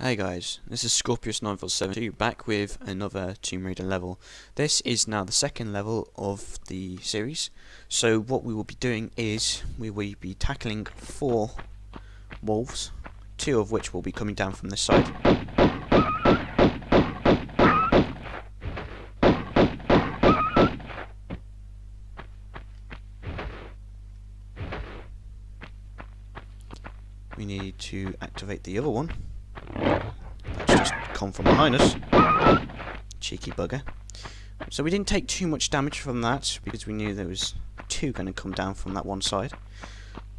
Hey guys, this is Scorpius9472 back with another Tomb Raider level. This is now the second level of the series. So what we will be doing is we will be tackling 4 wolves, 2 of which will be coming down from this side. We need to activate the other one. That's just come from behind us. Cheeky bugger. So we didn't take too much damage from that because we knew there was 2 going to come down from that one side.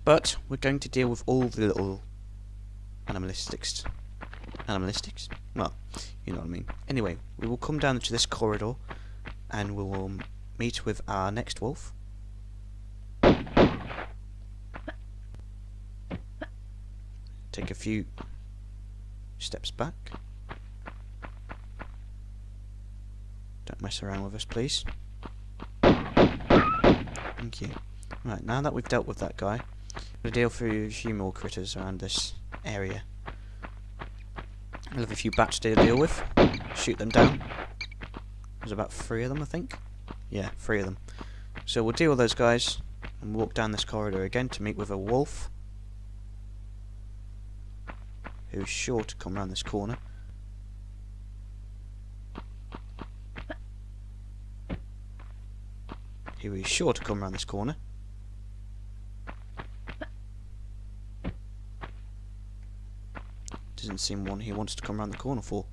But we're going to deal with all the little animalistics. Animalistics? Well, you know what I mean. Anyway, we will come down to this corridor and we will meet with our next wolf. Take a few steps back. Don't mess around with us, please. Thank you. Right, now that we've dealt with that guy, we'll deal with a few more critters around this area. We'll have a few bats to deal with. Shoot them down. There's about 3 of them, I think. Yeah, 3 of them. So we'll deal with those guys and walk down this corridor again to meet with a wolf, who's sure to come around this corner. Who is sure to come around this corner. Doesn't seem one he wants to come around the corner for.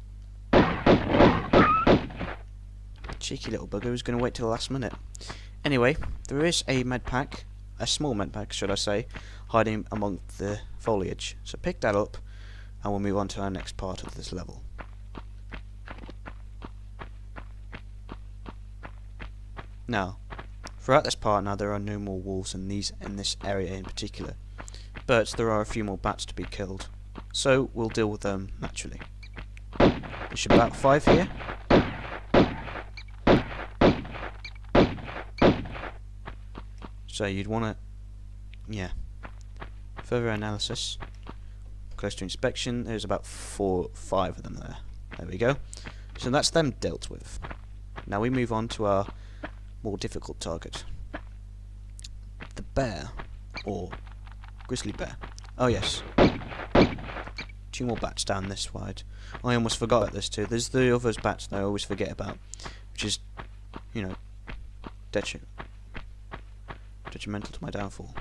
Cheeky little bugger who's going to wait till the last minute. Anyway, there is a med pack, a small med pack should I say, hiding among the foliage. So pick that up and we'll move on to our next part of this level. Now, throughout this part now there are no more wolves in this area in particular, but there are a few more bats to be killed, so we'll deal with them naturally. There should be about 5 here. So you'd want to, yeah, further analysis. Close to inspection, there's about 5 of them there. There we go. So that's them dealt with. Now we move on to our more difficult target. The bear, or grizzly bear. Oh yes. 2 more bats down this side. I almost forgot about this too. There's the other bats that I always forget about, which is, you know, detrimental to my downfall.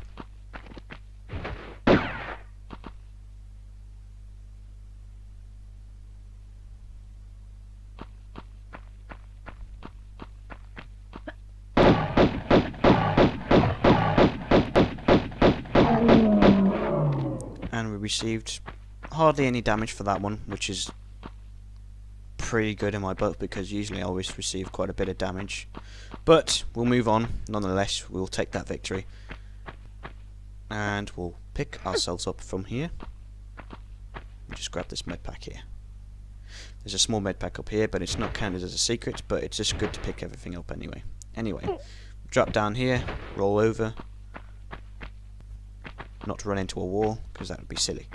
And we received hardly any damage for that one, which is pretty good in my book because usually I always receive quite a bit of damage. But we'll move on. Nonetheless, we'll take that victory. And we'll pick ourselves up from here. We'll just grab this med pack here. There's a small med pack up here, but it's not counted as a secret, but it's just good to pick everything up anyway. Anyway, drop down here, roll over. Not to run into a wall, because that would be silly.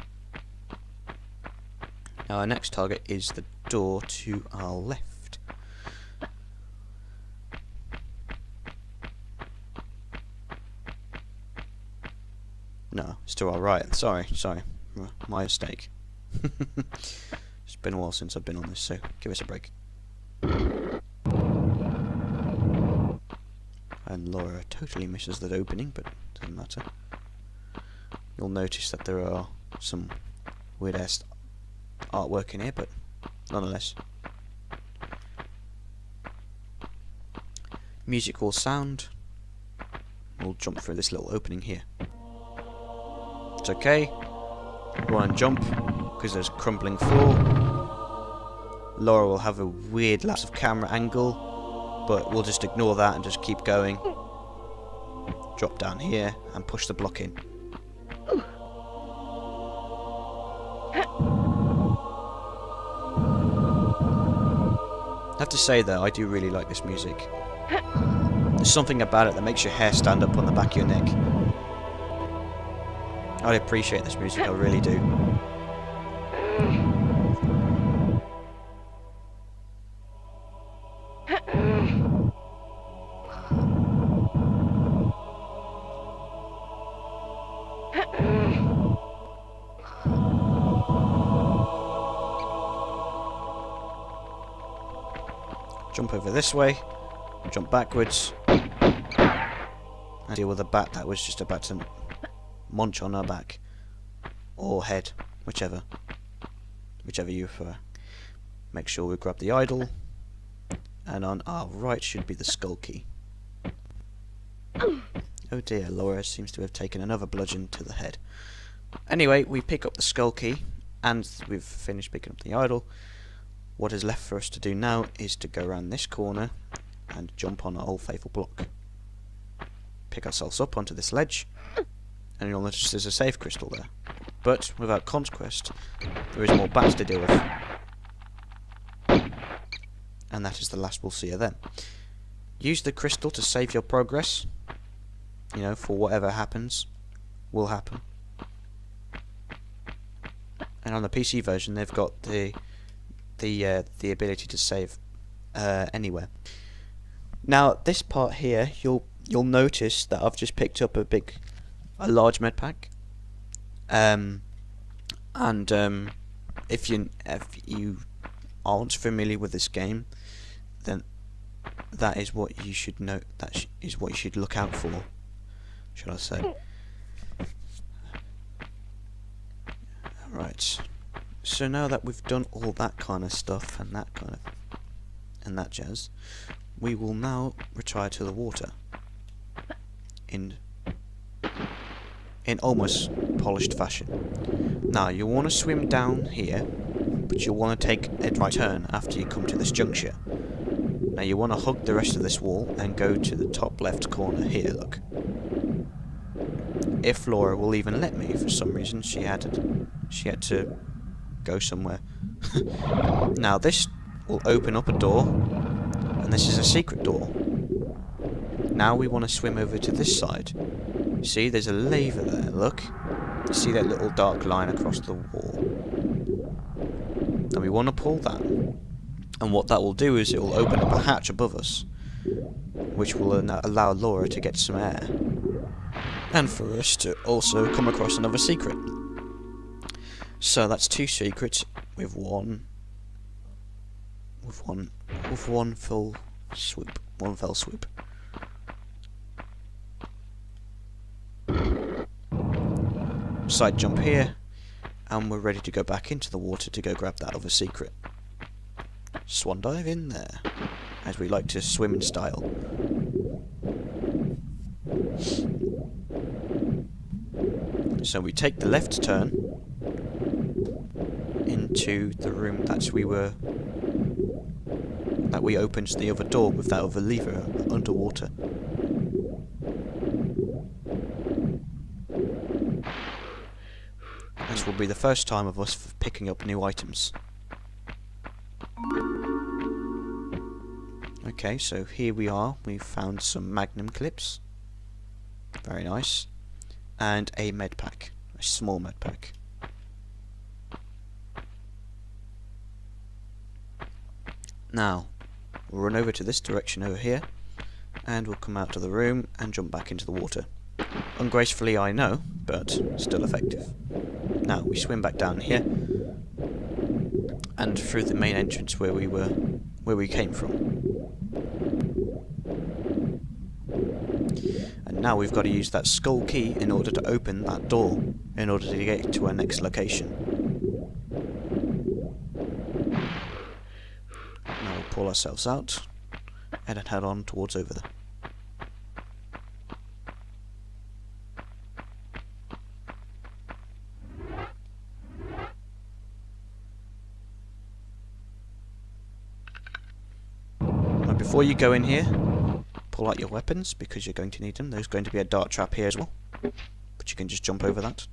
Now our next target is the door to our left. No, it's to our right. Sorry, my mistake. It's been a while since I've been on this, so give us a break. And Laura totally misses that opening, but doesn't matter. You'll notice that there are some weird-ass artwork in here, but nonetheless. Music will sound. We'll jump through this little opening here. It's okay. Run and jump, because there's a crumbling floor. Laura will have a weird lapse of camera angle, but we'll just ignore that and just keep going. Drop down here and push the block in. I have to say though, I do really like this music. There's something about it that makes your hair stand up on the back of your neck. I appreciate this music, I really do. jump over this way, jump backwards, and deal with a bat that was just about to munch on our back. Or head, whichever you prefer. Make sure we grab the idol, and on our right should be the skull key. Oh dear, Laura seems to have taken another bludgeon to the head. Anyway, we pick up the skull key, and we've finished picking up the idol. What is left for us to do now is to go around this corner and jump on our old faithful block. Pick ourselves up onto this ledge, and you'll notice there's a save crystal there. But without conquest, there is more bats to deal with. And that is the last we'll see of them. Use the crystal to save your progress. You know, for whatever happens, will happen. And on the PC version, they've got the ability to save anywhere. Now, this part here, you'll notice that I've just picked up a large med pack. If you aren't familiar with this game, then that is what you should know. That is what you should look out for, shall I say? Right. So now that we've done all that kind of stuff and that jazz, we will now retire to the water in almost polished fashion. Now you want to swim down here, but you want to take a right turn after you come to this juncture. Now you want to hug the rest of this wall and go to the top left corner here, look. If Laura will even let me, for some reason she had to go somewhere. Now this will open up a door, and this is a secret door. Now we want to swim over to this side. See, there's a lever there, look. You see that little dark line across the wall? And we want to pull that. And what that will do is it will open up a hatch above us, which will allow Laura to get some air. And for us to also come across another secret. So that's two secrets with one fell swoop. Side jump here, and we're ready to go back into the water to go grab that other secret. Swan dive in there, as we like to swim in style. So we take the left turn into the room that we opened the other door with that other lever underwater. This will be the first time of us picking up new items. Okay, so here we are. We've found some magnum clips. Very nice. And a med pack. A small med pack. Now, we'll run over to this direction over here, and we'll come out to the room and jump back into the water. Ungracefully, I know, but still effective. Now, we swim back down here, and through the main entrance where we came from. And now we've got to use that skull key in order to open that door, in order to get to our next location. Now we'll pull ourselves out, and then head on towards over there. Now before you go in here, pull out your weapons, because you're going to need them. There's going to be a dart trap here as well, but you can just jump over that.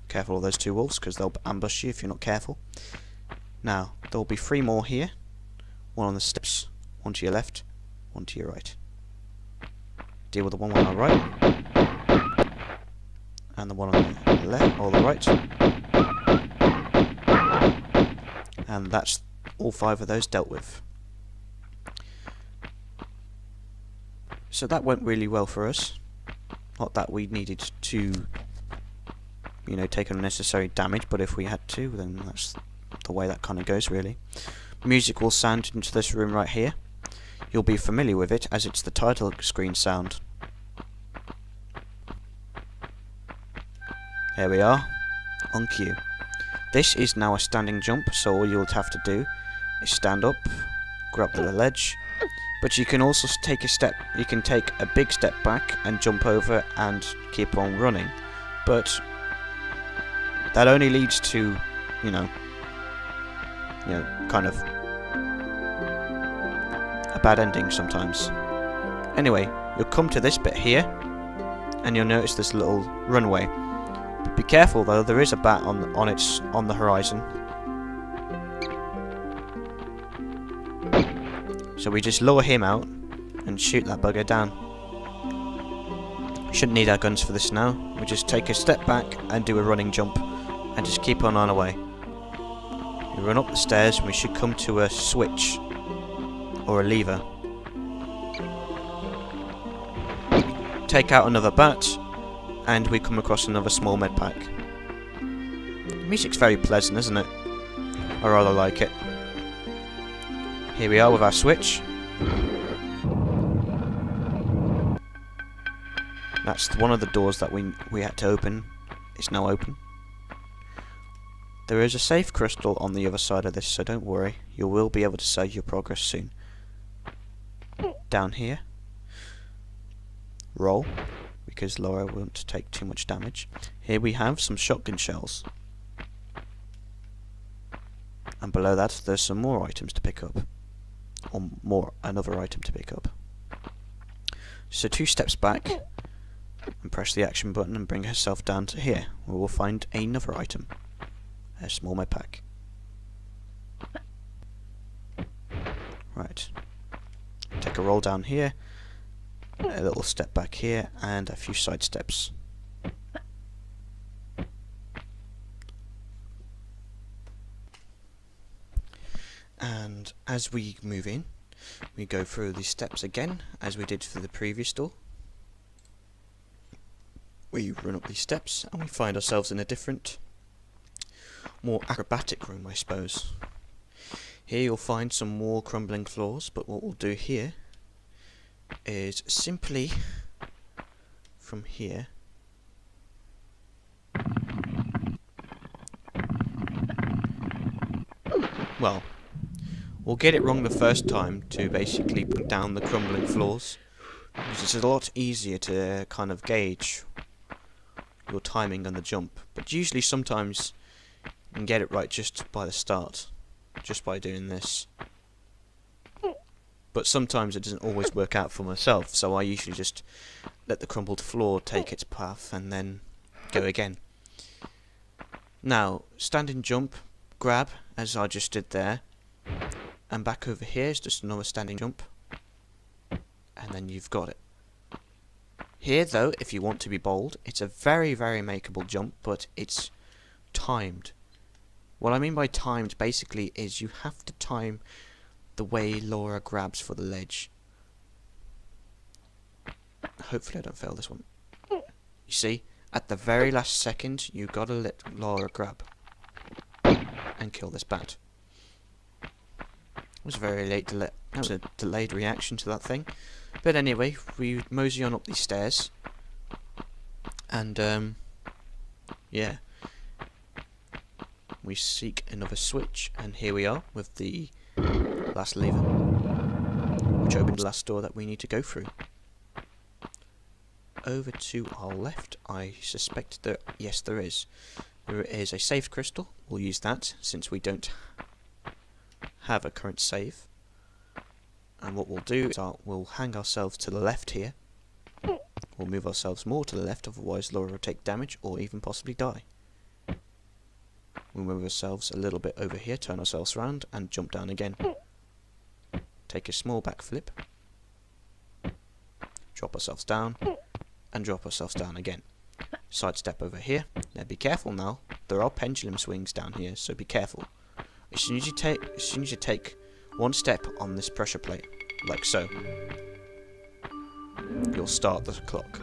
Careful of those two wolves, because they'll ambush you if you're not careful. Now, there will be 3 more here. One on the steps, one to your left, one to your right. Deal with the one on the right, and the one on the left, or the right. And that's all 5 of those dealt with. So that went really well for us. Not that we needed to, you know, take unnecessary damage, but if we had to, then that's the way that kind of goes, really. Music will sound into this room right here. You'll be familiar with it, as it's the title screen sound. There we are, on cue. This is now a standing jump, so all you'll have to do is stand up, grab the ledge, but you can also take a big step back and jump over and keep on running. But that only leads to, you know, kind of a bad ending sometimes. Anyway, you'll come to this bit here, and you'll notice this little runway. But be careful though, there is a bat on the horizon. So we just lower him out and shoot that bugger down. We shouldn't need our guns for this now. We just take a step back and do a running jump and just keep on our way. We run up the stairs and we should come to a switch or a lever. Take out another bat and we come across another small med pack. The music's very pleasant, isn't it? I rather like it. Here we are with our switch. That's one of the doors that we had to open. It's now open. There is a safe crystal on the other side of this, so don't worry. You will be able to save your progress soon. Down here. Roll, because Laura won't take too much damage. Here we have some shotgun shells. And below that there's some more items to pick up. Or another item to pick up. So 2 steps back and press the action button and bring herself down to here, where we'll find another item. A small med pack. Right. Take a roll down here, a little step back here, and a few side steps. And as we move in, we go through these steps again, as we did for the previous door. We run up these steps, and we find ourselves in a different, more acrobatic room, I suppose. Here you'll find some more crumbling floors, but what we'll do here is simply from here well, we'll get it wrong the first time to basically put down the crumbling floors, because it's a lot easier to kind of gauge your timing on the jump, but usually sometimes you can get it right just by the start, just by doing this. But sometimes it doesn't always work out for myself, so I usually just let the crumbled floor take its path and then go again. Now, standing jump, grab, as I just did there, and back over here is just another standing jump, and then you've got it. Here though, if you want to be bold, it's a very, very makeable jump, but it's timed. What I mean by timed basically is you have to time the way Laura grabs for the ledge. Hopefully I don't fail this one. You see, at the very last second, you gotta let Laura grab and kill this bat. It was very late to let. That was a delayed reaction to that thing. But anyway, we mosey on up these stairs, and yeah, we seek another switch, and here we are with the last lever, which opens the last door that we need to go through. Over to our left, I suspect that yes, there is a save crystal. We'll use that since we don't have a current save. And what we'll do is we'll hang ourselves to the left here. We'll move ourselves more to the left, otherwise Laura will take damage or even possibly die. We'll move ourselves a little bit over here, turn ourselves around and jump down again. Take a small backflip. Drop ourselves down and drop ourselves down again. Side step over here. Now be careful now. There are pendulum swings down here, so be careful. As soon as you take one step on this pressure plate, like so, you'll start the clock.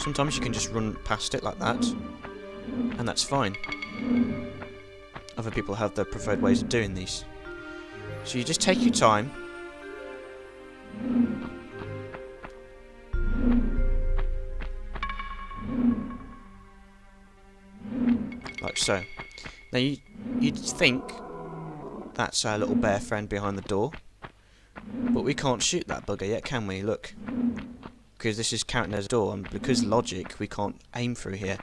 Sometimes you can just run past it like that, and that's fine. Other people have their preferred ways of doing these. So you just take your time. Like so. Now you'd think that's our little bear friend behind the door, but we can't shoot that bugger yet, can we? Look. Because this is counting as a door, and because logic, we can't aim through here.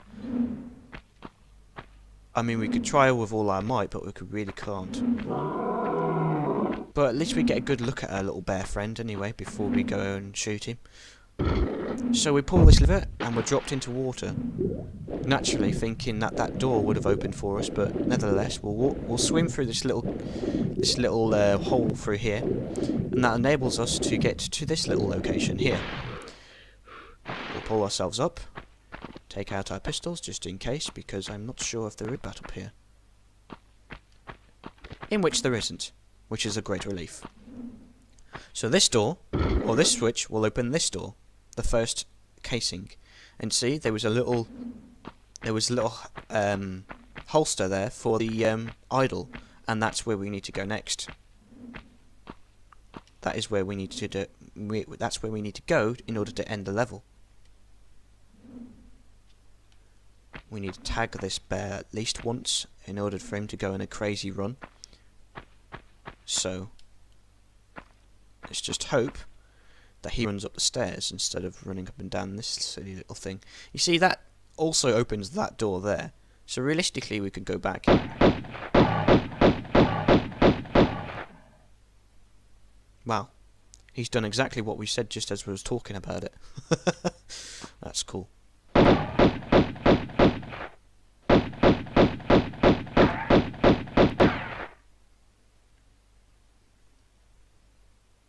I mean, we could try with all our might, but we really can't. But at least we get a good look at our little bear friend anyway, before we go and shoot him. So we pull this lever, and we're dropped into water. Naturally thinking that that door would have opened for us, but nevertheless, we'll swim through this little hole through here, and that enables us to get to this little location here. We'll pull ourselves up, take out our pistols just in case, because I'm not sure if there is a bat up here. In which there isn't, which is a great relief. So this door, or this switch, will open this door, the first casing, and see there was a little holster there for the idol, and that's where we need to go next. That is where we need to do. That's where we need to go in order to end the level. We need to tag this bear at least once in order for him to go on a crazy run. So let's just hope that he runs up the stairs instead of running up and down this silly little thing. You see, that also opens that door there. So realistically we could go back. Wow. He's done exactly what we said just as we was talking about it. That's cool.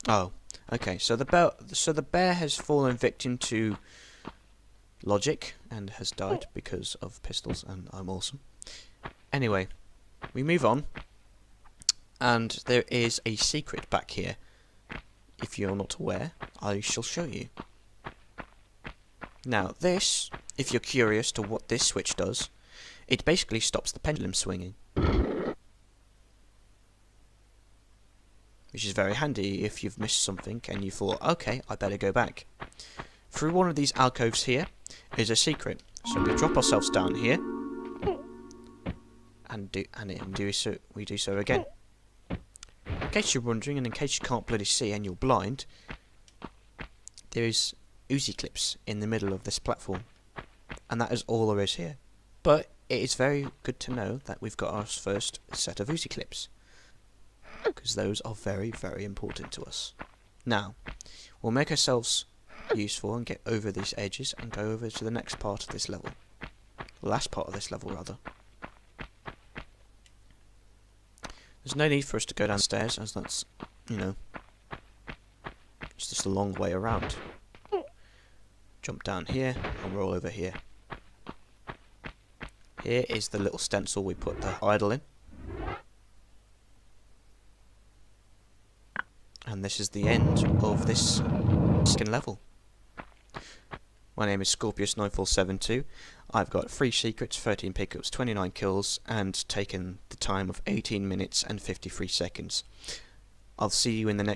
Oh, okay. So the bear has fallen victim to logic and has died because of pistols, and I'm awesome. Anyway, we move on, and there is a secret back here. If you're not aware, I shall show you. Now this, if you're curious to what this switch does, it basically stops the pendulum swinging. Which is very handy if you've missed something and you thought, okay, I better go back. Through one of these alcoves here is a secret. So we drop ourselves down here, and we do so again. In case you're wondering, and in case you can't bloody see and you're blind, there is Uzi clips in the middle of this platform, and that is all there is here. But it is very good to know that we've got our first set of Uzi clips, because those are very, very important to us. Now, we'll make ourselves useful and get over these edges and go over to the next part of this level. Last part of this level, rather. There's no need for us to go downstairs, as that's, you know, it's just a long way around. Jump down here and roll over here. Here is the little stencil we put the idol in. And this is the end of this second level. My name is Scorpius9472. I've got 3 secrets, 13 pickups, 29 kills, and taken the time of 18 minutes and 53 seconds. I'll see you in the next